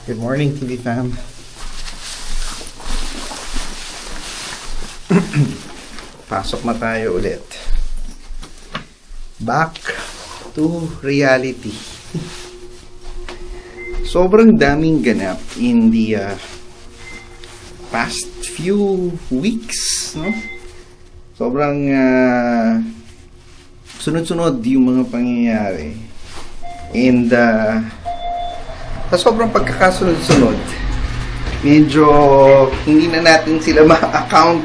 Good morning, TV fam. Pasok na tayo ulit. Back to reality. Sobrang daming ganap in the past few weeks, no? Sobrang sunod-sunod yung mga pangyayari. And sa sobrang pagkakasunod-sunod, medyo hindi na natin sila ma-account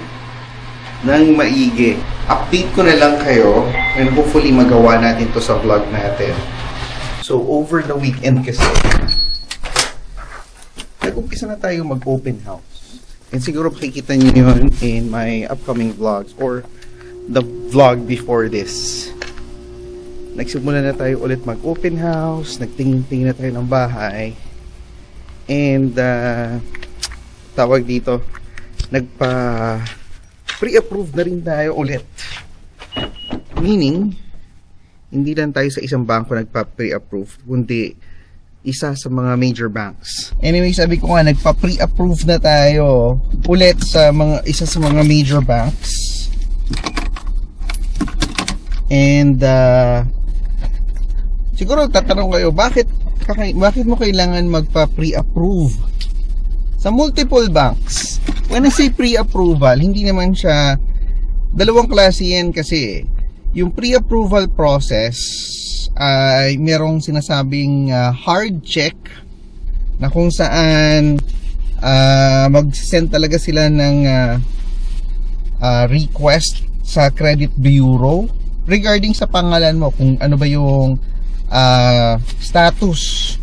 ng maigi. Update ko na lang kayo and hopefully magawa natin to sa vlog natin. So, over the weekend kasi, nag-umpisa na tayo mag-open house. And siguro makikita nyo yun in my upcoming vlogs or the vlog before this. Nagsimula na tayo ulit mag-open house, nagtingin-tingin na tayo ng bahay, and tawag dito, pre-approve na rin tayo ulit. Meaning, hindi lang tayo sa isang bangko nagpa-pre-approve, kundi isa sa mga major banks. Anyway, sabi ko nga, nagpa-pre-approve na tayo ulit sa isa sa mga major banks. And siguro tatanong kayo, bakit mo kailangan magpa-pre-approve sa multiple banks? When I say pre-approval, hindi naman siya, dalawang klase yan kasi. Yung pre-approval process ay merong sinasabing hard check na kung saan mag-send talaga sila ng request sa credit bureau regarding sa pangalan mo, kung ano ba yung status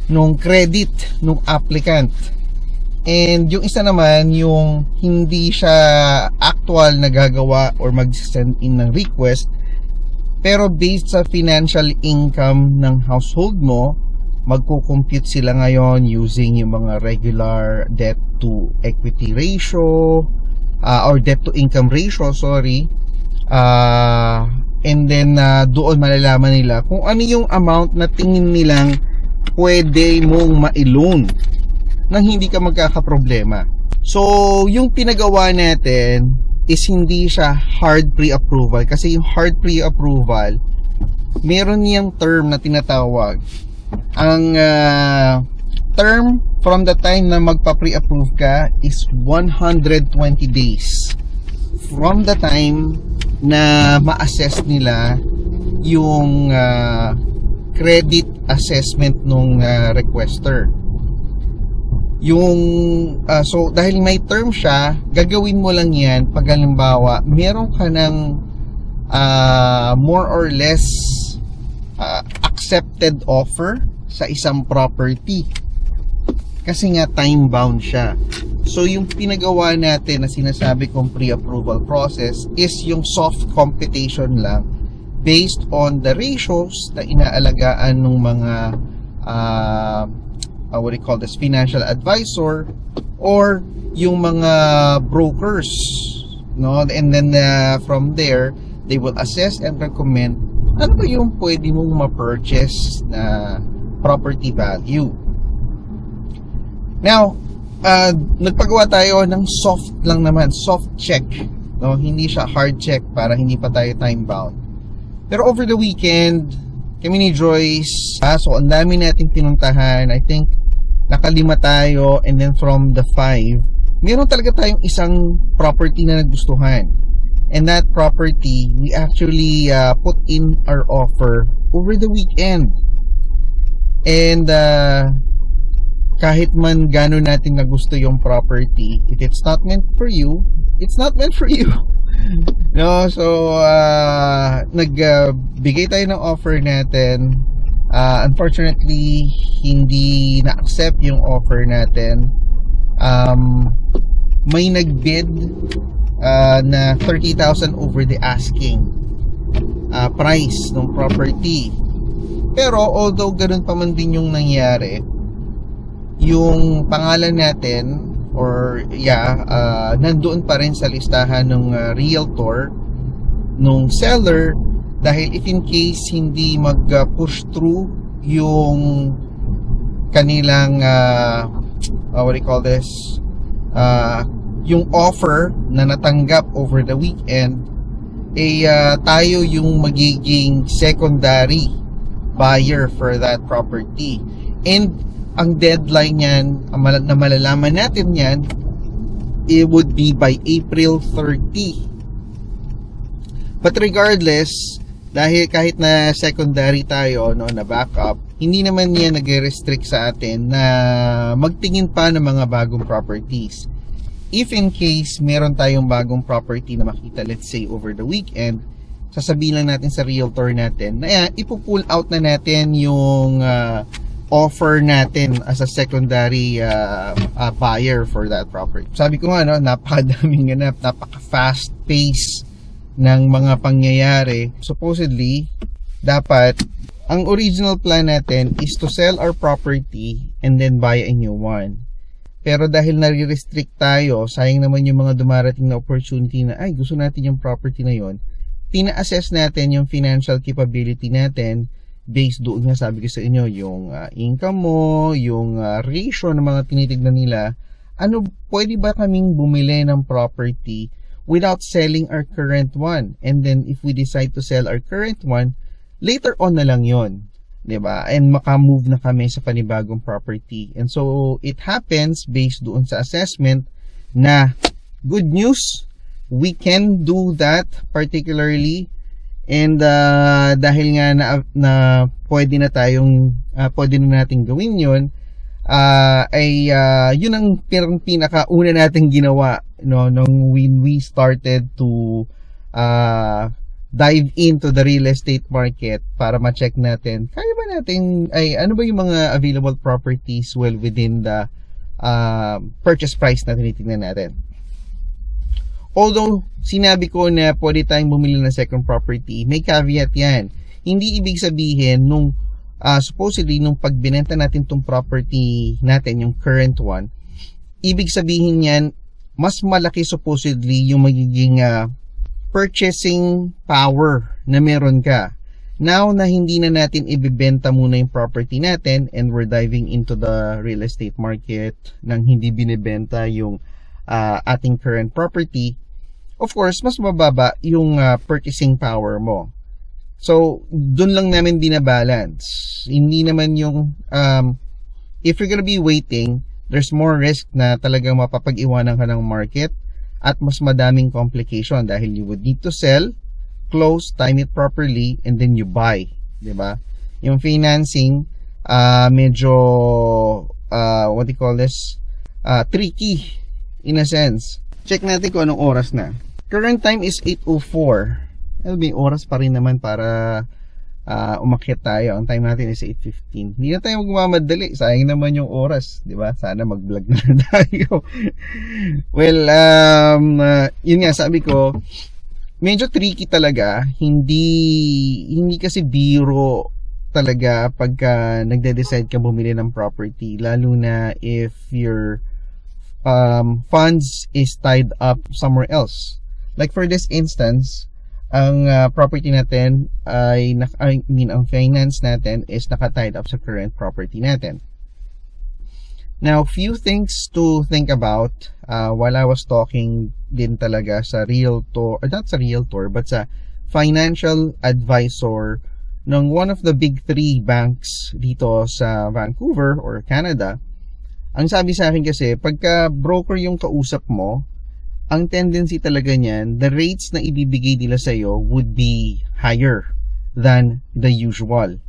nung credit nung applicant. And yung isa naman, yung hindi siya actual na gagawa or mag-send in ng request, pero based sa financial income ng household mo, magko-compute sila ngayon using yung mga regular debt to equity ratio or debt to income ratio, sorry. And then doon malalaman nila kung ano yung amount na tingin nilang pwede mong ma-loan nang hindi ka magkakaproblema. So, yung pinagawa natin is hindi siya hard pre-approval, kasi yung hard pre-approval, meron niyang term na tinatawag. Ang term from the time na magpa-pre-approve ka is 120 days from the time na ma-assess nila yung credit assessment nung requester. Yung so dahil may term siya, gagawin mo lang yan pag halimbawa meron ka ng more or less accepted offer sa isang property, kasi nga time bound siya. So yung pinagawa natin na sinasabi kong pre-approval process is yung soft computation lang based on the ratios na inaalagaan ng mga what do you call this, financial advisor or yung mga brokers, no? And then from there they will assess and recommend ano ba yung pwede mong ma-purchase na property value. Now, nagpagawa tayo ng soft lang naman, soft check, no? Hindi siya hard check para hindi pa tayo time bound. Pero over the weekend, kami ni Joyce, so ang dami nating pinuntahan. I think nakalima tayo, and then from the 5, meron talaga tayong isang property na nagustuhan. And that property, we actually put in our offer over the weekend. And kahit man gano'n natin nagusto yung property, if it's not meant for you, it's not meant for you. No, so nagbigay tayo ng offer natin. Unfortunately, hindi na-accept yung offer natin. May nagbid na 30,000 over the asking price ng property. Pero although ganun pa man din yung nangyari, yung pangalan natin or nandoon pa rin sa listahan ng realtor nung seller, dahil if in case hindi mag-push through yung kanilang what do you call this, yung offer na natanggap over the weekend, tayo yung magiging secondary buyer for that property. And ang deadline yan, na malalaman natin yan, it would be by April 30. But regardless, dahil kahit na secondary tayo, no, na backup, hindi naman yan nag-restrict sa atin na magtingin pa ng mga bagong properties. If in case meron tayong bagong property na makita, let's say over the weekend, sasabihin lang natin sa realtor natin na ipo-pull out na natin yung offer natin as a secondary buyer for that property. Sabi ko nga, no, napakadaming ganap, napaka-fast pace ng mga pangyayari. Supposedly, dapat ang original plan natin is to sell our property and then buy a new one. Pero dahil nare-restrict tayo, sayang naman yung mga dumarating na opportunity na, ay, gusto natin yung property na yon. Tina-assess natin yung financial capability natin based doon nga, sabi ko sa inyo, yung income mo, yung ratio ng mga tinitignan nila. Ano, pwede ba kaming bumili ng property without selling our current one? And then if we decide to sell our current one, later on na lang yon, 'di ba? And maka-move na kami sa panibagong property. And so it happens based doon sa assessment na good news, we can do that particularly. And dahil nga na pwede na nating gawin yon, yun ang pinakauna nating ginawa, no, nung when we started to dive into the real estate market para ma-check natin, kaya ba natin, ano ba yung mga available properties well within the purchase price na tinitingnan natin. Although sinabi ko na pwede tayong bumili ng second property, may caveat yan. Hindi ibig sabihin nung supposedly nung pagbinenta natin tong property natin, yung current one, ibig sabihin yan mas malaki supposedly yung magiging purchasing power na meron ka. Now na hindi na natin ibibenta muna yung property natin and we're diving into the real estate market nang hindi binibenta yung ating current property, of course mas mababa yung purchasing power mo. So, dun lang namin binabalance. Hindi naman yung, if you're gonna be waiting, there's more risk na talagang mapapag-iwanan ka ng market at mas madaming complication dahil you would need to sell, close, time it properly, and then you buy. Diba? Yung financing, medyo, what do you call this? Tricky, in a sense. Check natin kung anong oras na. Current time is 8:04. May oras pa rin naman para umakyat tayo. Ang time natin is 8:15. Hindi na tayo magmamadali. Sayang naman yung oras, di ba? Sana mag-vlog na lang tayo. Well, yun nga, sabi ko, medyo tricky talaga. Hindi kasi biro talaga pagka nagde-decide ka bumili ng property. Lalo na if your funds is tied up somewhere else. Like for this instance, ang property natin ang finance natin is naka-tied up sa current property natin. Now, few things to think about while I was talking din talaga sa realtor, or not sa realtor, but sa financial advisor ng one of the big 3 banks dito sa Vancouver or Canada. Ang sabi sa akin kasi, pagka broker yung kausap mo, ang tendency talaga niyan, the rates na ibibigay nila sa'yo would be higher than the usual.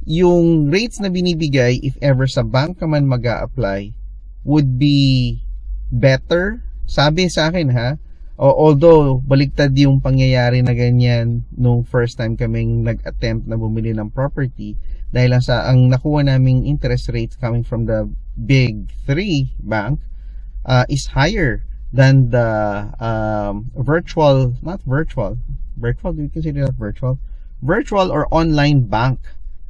Yung rates na binibigay, if ever sa bank ka man mag-a-apply, would be better. Sabi sa akin ha, although baligtad yung pangyayari na ganyan nung first time kaming nag-attempt na bumili ng property, dahil lang sa ang nakuha naming interest rates coming from the big 3 bank is higher than the virtual, do you consider that virtual or online bank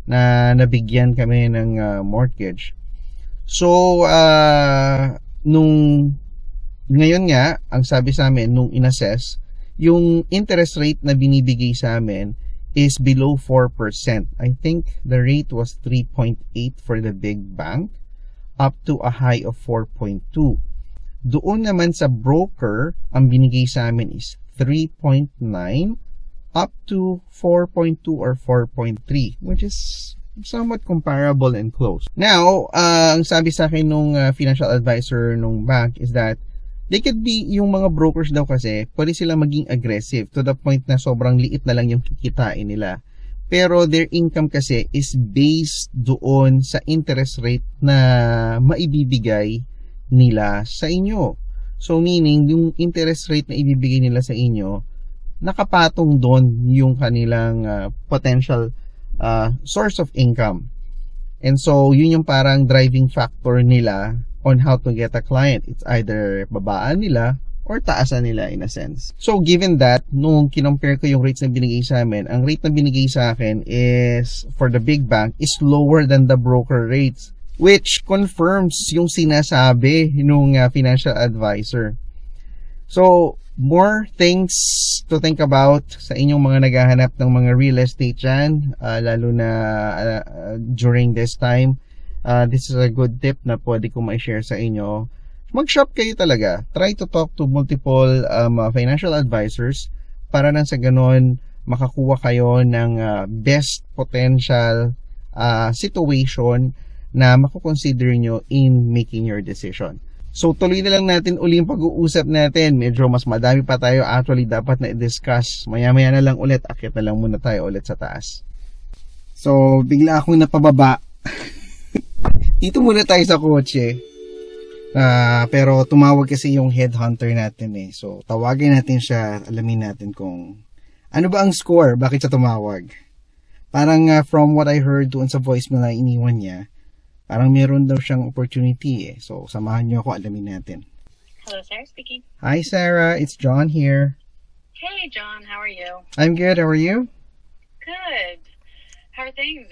na nabigyan kami ng mortgage. So nung ngayon nga, ang sabi sa amin nung inassess, yung interest rate na binibigay sa amin is below 4%. I think the rate was 3.8 for the big bank, up to a high of 4.2. Doon naman sa broker, ang binigay sa amin is 3.9 up to 4.2 or 4.3, which is somewhat comparable and close. Now, ang sabi sa akin nung financial advisor nung bank is that they could be, yung mga brokers daw kasi, pwede sila maging aggressive to the point na sobrang liit na lang yung kikitain nila. Pero their income kasi is based doon sa interest rate na maibibigay nila sa inyo. So meaning, yung interest rate na ibibigay nila sa inyo, nakapatong doon yung kanilang potential source of income. And so, yun yung parang driving factor nila on how to get a client. It's either babaan nila or taasan nila in a sense. So, given that, nung kinompare ko yung rates na binigay sa amin, ang rate na binigay sa akin is, for the big bank, is lower than the broker rates, which confirms yung sinasabi nung financial advisor. So, more things to think about sa inyong mga naghahanap ng mga real estate dyan, lalo na during this time. This is a good tip na pwede ko ma-share sa inyo. Mag-shop kayo talaga. Try to talk to multiple financial advisors para nang sa ganon makakuha kayo ng best potential situation na makukonsider nyo in making your decision. So, tuloy na lang natin uli yung pag-uusap natin. Medyo mas madami pa tayo actually dapat na i-discuss. Maya-maya na lang ulit. Akit na lang muna tayo ulit sa taas. So, bigla akong napababa. Dito muna tayo sa kotse. Pero tumawag kasi yung headhunter natin eh. So, tawagin natin siya. Alamin natin kung ano ba ang score? Bakit siya tumawag? Parang from what I heard doon sa voicemail na iniwan niya, parang meron daw siyang opportunity eh. So, samahan niyo ako, alamin natin. Hello, Sarah speaking. Hi, Sarah. It's John here. Hey, John. How are you? I'm good. How are you? Good. How are things?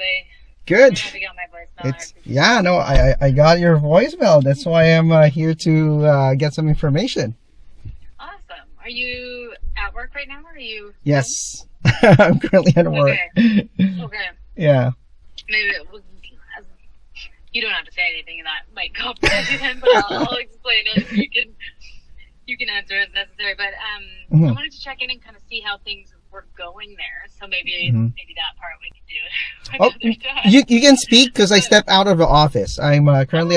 Good. I got my voicemail. Yeah, no, I got your voicemail. That's why I'm here to get some information. Awesome. Are you at work right now? Or are you? Yes. I'm currently at work. Okay. Yeah. Maybe you don't have to say anything that might complicate then, but I'll explain it. You can answer as necessary. But I wanted to check in and kind of see how things were going there. So maybe that part we can do another time. You can speak because I stepped out of the office. I'm currently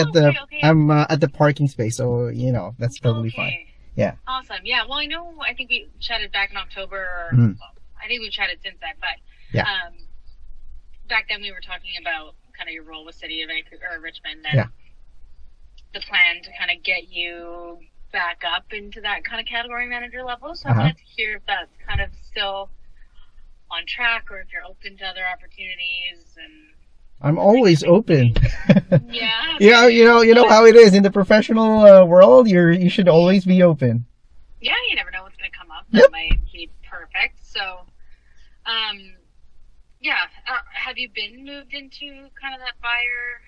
I'm at the parking space, so you know that's totally fine. Yeah. Awesome. Yeah. Well, I think we chatted back in October. Well, I think we've chatted since then, but yeah. Back then we were talking about kind of your role with City of Richmond and the plan to kind of get you back up into that kind of category manager level. So I wanted to hear if that's kind of still on track or if you're open to other opportunities. And I'm always open. Yeah. Yeah, you know how it is in the professional world. You should always be open. Yeah, you never know what's going to come up. That might be perfect. So, have you been moved into kind of that buyer?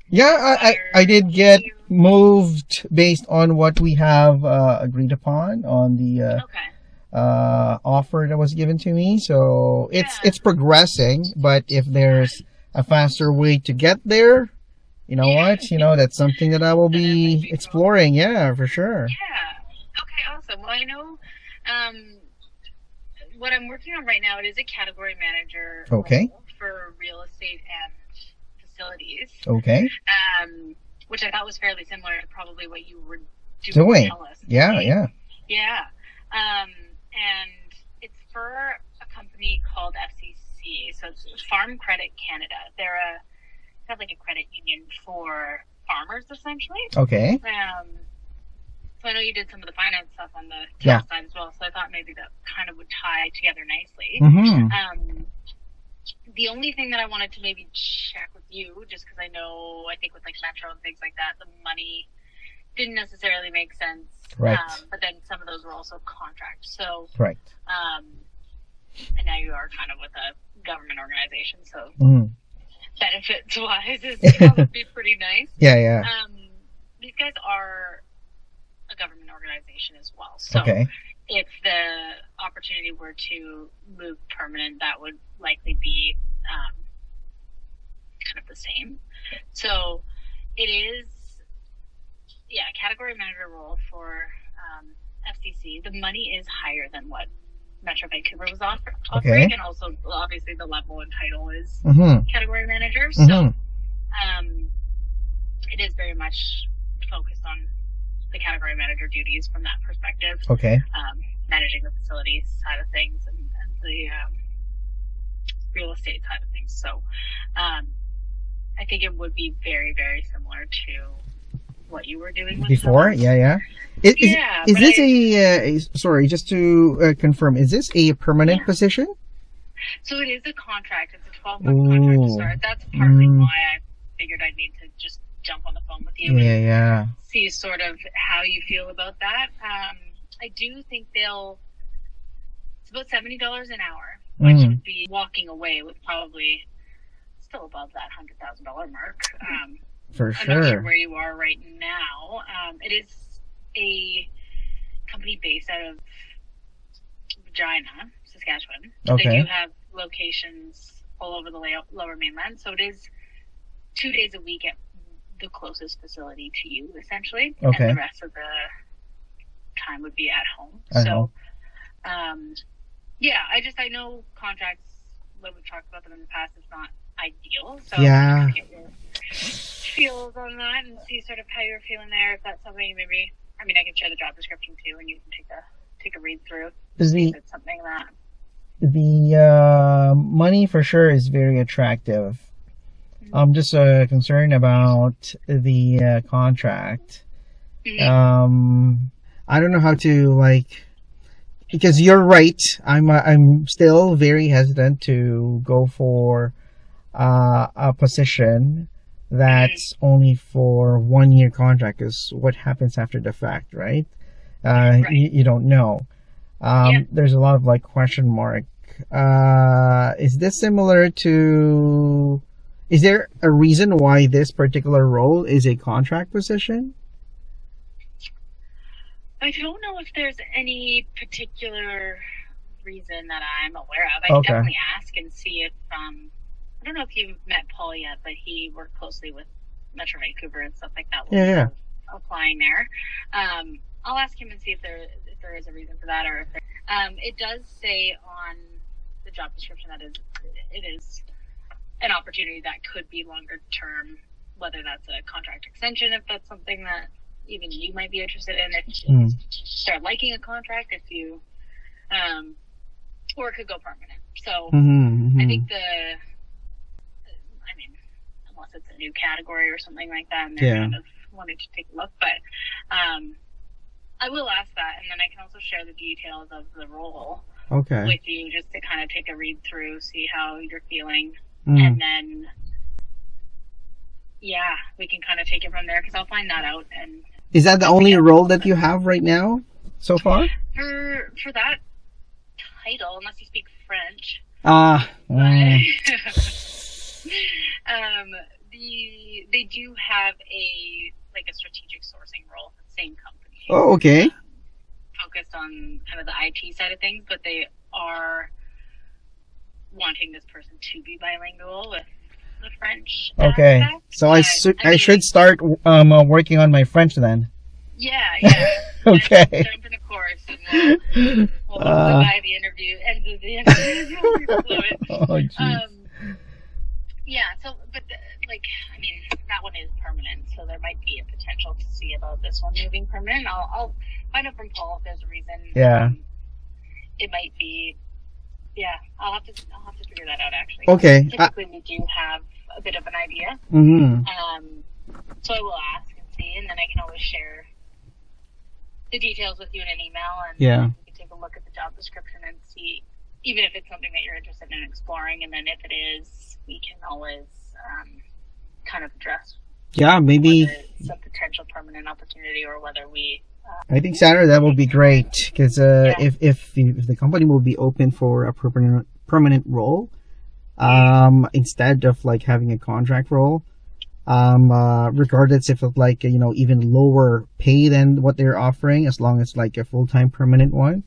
Yeah, I did get moved based on what we have agreed upon on the offer that was given to me. So it's progressing, but if there's a faster way to get there, you know what? That's something that I will be exploring. Yeah, for sure. Yeah. Okay, awesome. Well, I know what I'm working on right now, it is a category manager role for real estate and facilities. Okay. Which I thought was fairly similar to probably what you were doing. Yeah. And it's for a company called FCC, so it's Farm Credit Canada. They're kind of like a credit union for farmers, essentially. Okay. So I know you did some of the finance stuff on the side as well, so I thought maybe that kind of would tie together nicely. Mm-hmm. The only thing that I wanted to maybe check with you, just because I think with like Metro and things like that, the money didn't necessarily make sense. Right. But then some of those were also contracts. So, right. And now you are kind of with a government organization, so benefits-wise is probably pretty nice. Yeah. These guys are a government organization as well. So if the opportunity were to move permanent, that would likely be kind of the same. So it is, category manager role for FCC. The money is higher than what Metro Vancouver was offering, and also obviously the level and title is category manager. So it is very much focused on the category manager duties from that perspective. Managing the facilities side of things and the real estate side of things. So I think it would be very, very similar to what you were doing with before. Is this sorry, just to confirm, is this a permanent position? So it is a contract. It's a 12-month contract to start. That's partly why I figured I'd need to just jump on the phone with you and see sort of how you feel about that. I do think it's about $70 an hour, which would be walking away with probably still above that $100,000 mark. For I'm not sure. sure where you are right now. It is a company based out of Regina, Saskatchewan. They do have locations all over the lower mainland, so it is 2 days a week at the closest facility to you, essentially. And the rest of the time would be at home. I know contracts, when we've talked about them in the past, it's not ideal. So get your feels on that and see sort of how you're feeling there. If that's something maybe, I can share the job description too, and you can take a read through. If it's something that the money for sure is very attractive. I'm just concerned about the contract. I don't know how to because you're right. I'm still very hesitant to go for a position that's only for 1 year contract, because what happens after the fact, right? You don't know. There's a lot of question mark. Is this similar to? Is there a reason why this particular role is a contract position? I don't know if there's any particular reason that I'm aware of. I can definitely ask and see if, I don't know if you've met Paul yet, but he worked closely with Metro Vancouver and stuff like that. Applying there. I'll ask him and see if there is a reason for that, or if it does say on the job description that it is an opportunity that could be longer term, whether that's a contract extension, if that's something that even you might be interested in, if you start liking a contract, if you, or it could go permanent. So I think unless it's a new category or something like that, and they're kind of wanting to take a look, but I will ask that, and then I can also share the details of the role with you, just to kind of take a read through, see how you're feeling. And then, we can kind of take it from there, because I'll find that out. And is that the only role that you have right now, so far? For that title, unless you speak French. They do have a strategic sourcing role for the same company. Oh, okay. Focused on kind of the IT side of things, but they are wanting this person to be bilingual with the French. So I should start working on my French then. Okay. Jump in a course, and we'll by the interview, end of the interview. So, but that one is permanent, so there might be a potential to see about this one moving permanent. I'll find out from Paul if there's a reason. It might be. I'll have to figure that out, actually. Typically, we do have a bit of an idea. So I will ask and see, and then I can always share the details with you in an email, and we can take a look at the job description and see, even if it's something that you're interested in exploring, and then if it is, we can always kind of address maybe whether it's a potential permanent opportunity, or whether we I think Saturday that will be great, because if the company will be open for a permanent role, instead of having a contract role, regardless if it's even lower pay than what they're offering, as long as a full-time permanent one,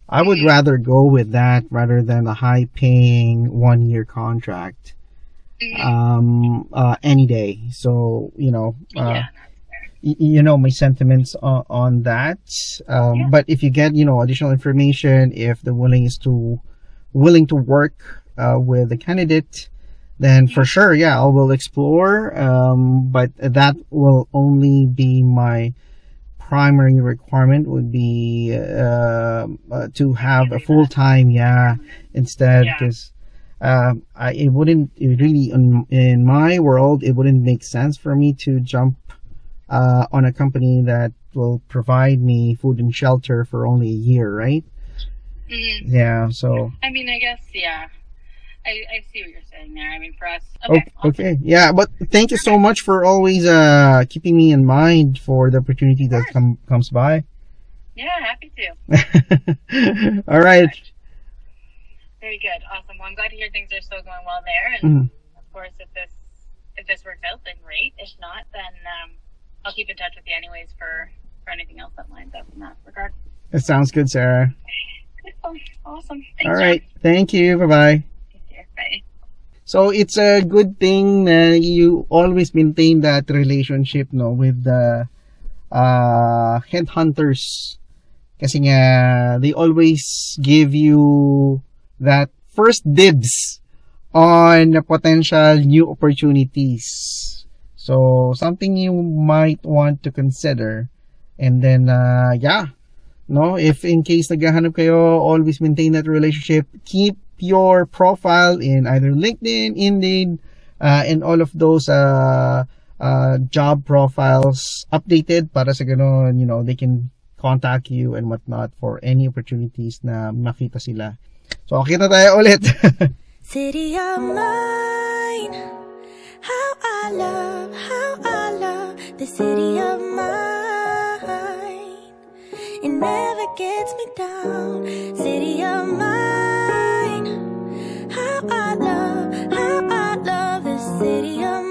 I would rather go with that rather than a high-paying 1-year contract. Any day. So, you know my sentiments on that. But if you get, additional information, if the willing to work with the candidate, then for sure, I will explore. But that will only be my primary requirement would be to have a full-time, instead, because it wouldn't really, in my world, it wouldn't make sense for me to jump on a company that will provide me food and shelter for only a year, right? Yeah, so I mean, I guess, I see what you're saying there. I mean, for us, okay. Yeah, but thank you so much for always keeping me in mind for the opportunity that comes by. Yeah, happy to. All right. Very good. Awesome. Well, I'm glad to hear things are still going well there. And of course, if this works out, then great. If not, then I'll keep in touch with you anyways for anything else that lines up in that regard. It sounds good, Sarah. Good. Awesome. Thanks, all right. John. Thank you. Bye-bye. Bye. So it's a good thing that you always maintain that relationship, with the headhunters. Kasi nga, they always give you that first dibs on potential new opportunities. So something you might want to consider. And then, if in case naghahanap kayo, always maintain that relationship. Keep your profile in either LinkedIn, Indeed, and all of those job profiles updated para sa ganon, they can contact you and whatnot for any opportunities na makita sila. So, kita tayo ulit. City of mine, how I love the city of mine. It never gets me down. City of mine, how I love the city of mine.